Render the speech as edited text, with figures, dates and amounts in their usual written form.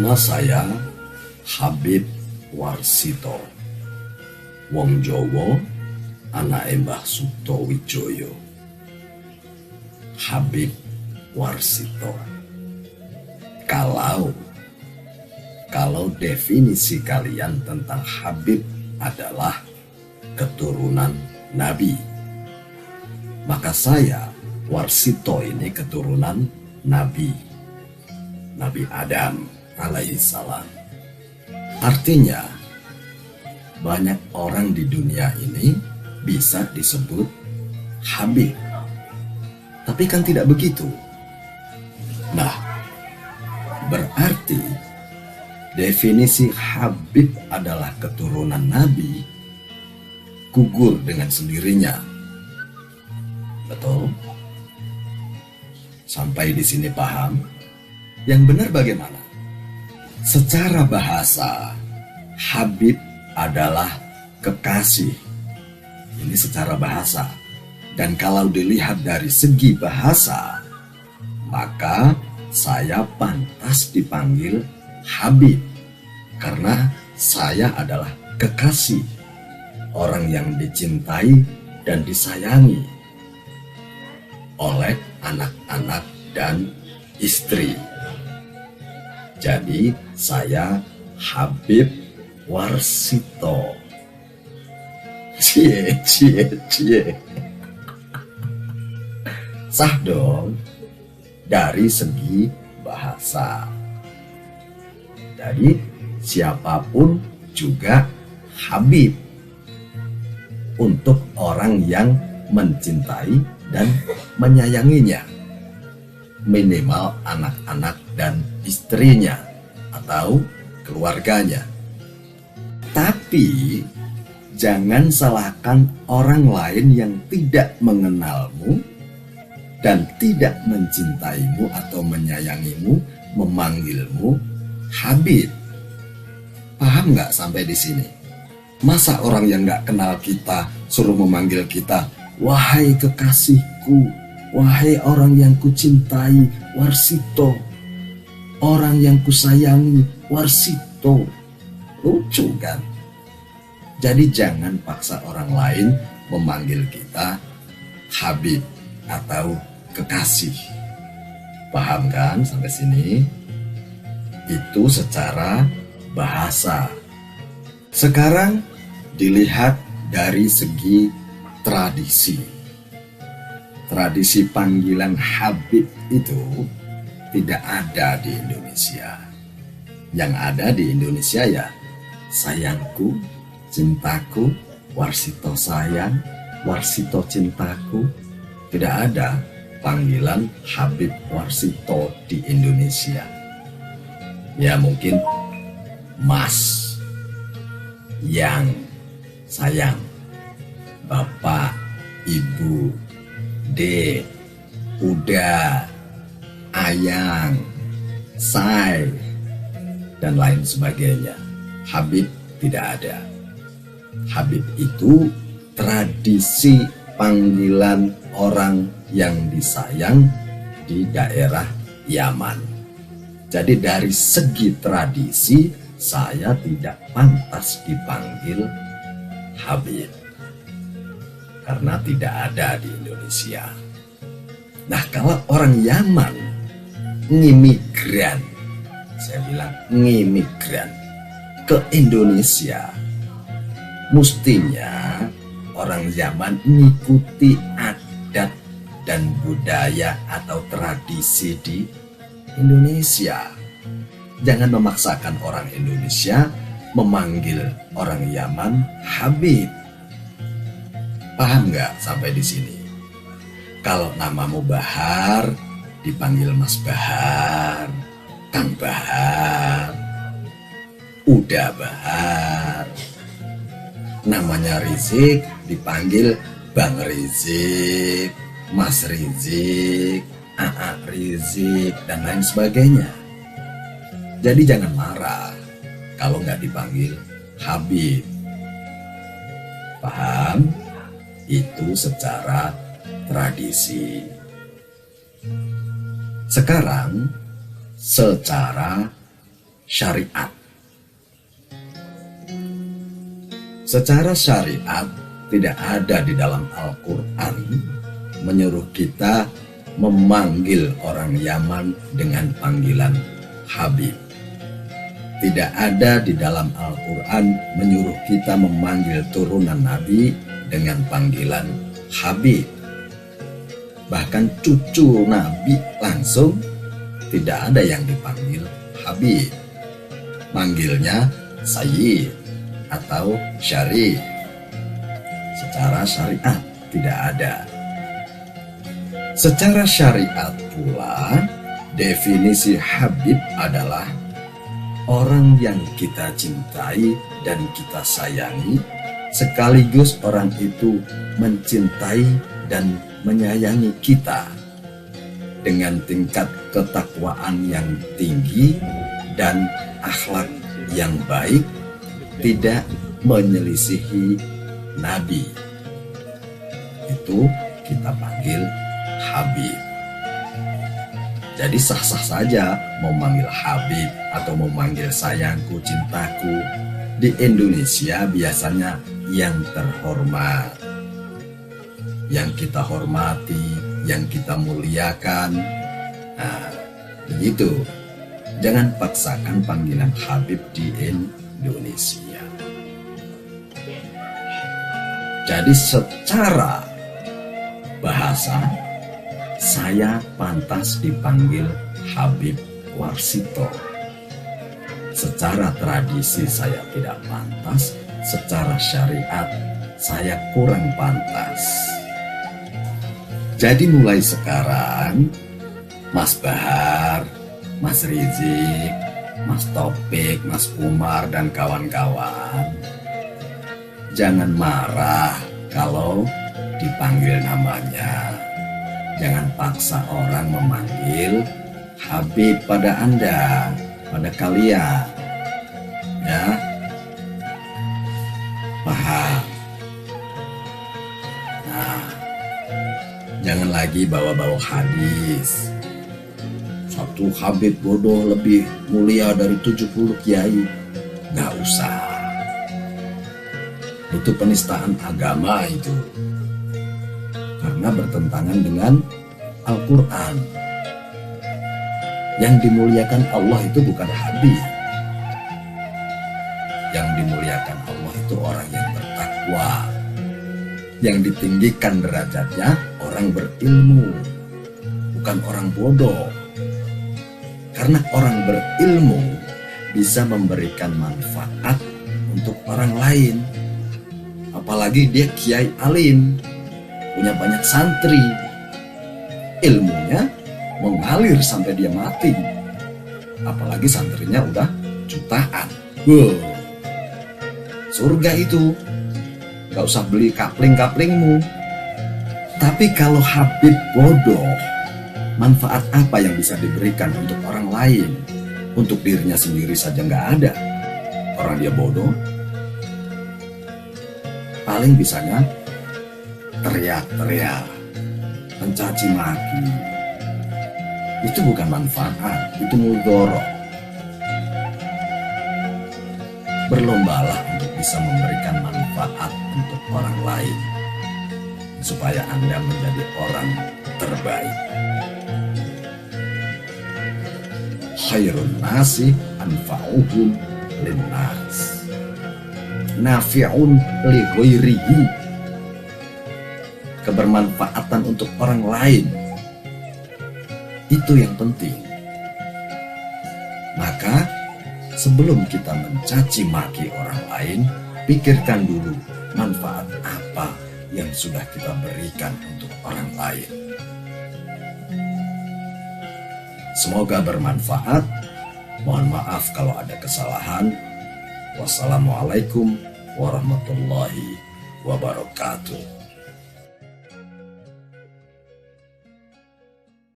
Nama saya Habib Warsito. Wong Jowo, anak Mbah Sutowijoyo. Habib Warsito. Kalau definisi kalian tentang Habib adalah keturunan Nabi, maka saya Warsito ini keturunan Nabi Adam alaihissalam. Artinya banyak orang di dunia ini bisa disebut Habib, tapi kan tidak begitu. Nah, berarti definisi Habib adalah keturunan Nabi gugur dengan sendirinya. Betul? Sampai di sini paham? Yang benar bagaimana? Secara bahasa, Habib adalah kekasih. Ini secara bahasa. Dan kalau dilihat dari segi bahasa, maka saya pantas dipanggil Habib karena saya adalah kekasih, orang yang dicintai dan disayangi oleh anak-anak dan istri. Jadi saya Habib Warsito. Cie. Sah dong dari segi bahasa. Jadi siapapun juga Habib untuk orang yang mencintai dan menyayanginya, minimal anak-anak dan istrinya atau keluarganya. Tapi jangan salahkan orang lain yang tidak mengenalmu dan tidak mencintaimu atau menyayangimu, memanggilmu Habib. Paham nggak sampai di sini? Masa orang yang nggak kenal kita suruh memanggil kita, wahai kekasihku, wahai orang yang kucintai, Warsito, orang yang kusayangi, Warsito. Lucu kan? Jadi jangan paksa orang lain memanggil kita Habib atau kekasih. Paham kan sampai sini? Itu secara bahasa. Sekarang dilihat dari segi tradisi. Tradisi panggilan Habib itu tidak ada di Indonesia. Yang ada di Indonesia ya sayangku, cintaku, Warsito sayang, Warsito cintaku. Tidak ada panggilan Habib Warsito di Indonesia. Ya mungkin Mas, yang, sayang, Bapak, Ibu, Dek, Uda, Ayang, Say, dan lain sebagainya. Habib tidak ada. Habib itu tradisi panggilan orang yang disayang di daerah Yaman. Jadi dari segi tradisi saya tidak pantas dipanggil Habib karena tidak ada di Indonesia. Nah, kalau orang Yaman ngimigran, saya bilang ngimigran ke Indonesia, mestinya orang Yaman mengikuti adat dan budaya atau tradisi di Indonesia. Jangan memaksakan orang Indonesia memanggil orang Yaman Habib. Paham nggak sampai di sini? Kalau namamu Bahar, dipanggil Mas Bahar, Kang Bahar, Uda Bahar. Namanya Rizik, dipanggil Bang Rizik, Mas Rizik, Aa Rizik, dan lain sebagainya. Jadi jangan marah kalau nggak dipanggil Habib. Paham? Itu secara tradisi. Sekarang secara syariat. Secara syariat tidak ada di dalam Al-Quran menyuruh kita memanggil orang Yaman dengan panggilan Habib. Tidak ada di dalam Al-Quran menyuruh kita memanggil turunan Nabi dengan panggilan Habib. Bahkan cucu Nabi langsung tidak ada yang dipanggil Habib. Manggilnya Sayyid atau Syarif. Secara syariat tidak ada. Secara syariat pula, definisi Habib adalah orang yang kita cintai dan kita sayangi, sekaligus orang itu mencintai dan menyayangi kita dengan tingkat ketakwaan yang tinggi dan akhlak yang baik, tidak menyelisihi Nabi. Itu kita panggil Habib. Jadi sah-sah saja mau manggil Habib atau mau manggil sayangku, cintaku. Di Indonesia biasanya yang terhormat, yang kita hormati, yang kita muliakan. Nah, begitu. Jangan paksakan panggilan Habib di Indonesia. Jadi secara bahasa, saya pantas dipanggil Habib Warsito. Secara tradisi saya tidak pantas, secara syariat saya kurang pantas. Jadi mulai sekarang, Mas Bahar, Mas Rizik, Mas Topik, Mas Umar, dan kawan-kawan, jangan marah kalau dipanggil namanya. Jangan paksa orang memanggil Habib pada Anda, pada kalian. Ya, paham? Nah, jangan lagi bawa-bawa hadis. Satu Habib bodoh lebih mulia dari 70 kiai. Nggak usah. Itu penistaan agama itu. Karena bertentangan dengan Al-Quran. Yang dimuliakan Allah itu bukan Habib. Yang dimuliakan Allah itu orang yang bertakwa. Yang ditinggikan derajatnya orang berilmu, bukan orang bodoh. Karena orang berilmu bisa memberikan manfaat untuk orang lain. Apalagi dia kiai alim, punya banyak santri, ilmunya mengalir sampai dia mati. Apalagi santrinya udah jutaan. Surga itu, gak usah beli kapling-kaplingmu. Tapi kalau Habib bodoh, manfaat apa yang bisa diberikan untuk orang lain? Untuk dirinya sendiri saja gak ada. Orang dia bodoh, paling bisanya teriak-teriak, mencaci maki. Itu bukan manfaat, itu mudorot. Berlombalah untuk bisa memberikan manfaat untuk orang lain, supaya Anda menjadi orang terbaik. Khairun nasi anfa'uhum linnas, nafi'un li ghairihi. Kebermanfaatan untuk orang lain, itu yang penting. Maka sebelum kita mencaci maki orang lain, pikirkan dulu manfaat apa yang sudah kita berikan untuk orang lain. Semoga bermanfaat. Mohon maaf kalau ada kesalahan. Wassalamualaikum warahmatullahi wabarakatuh.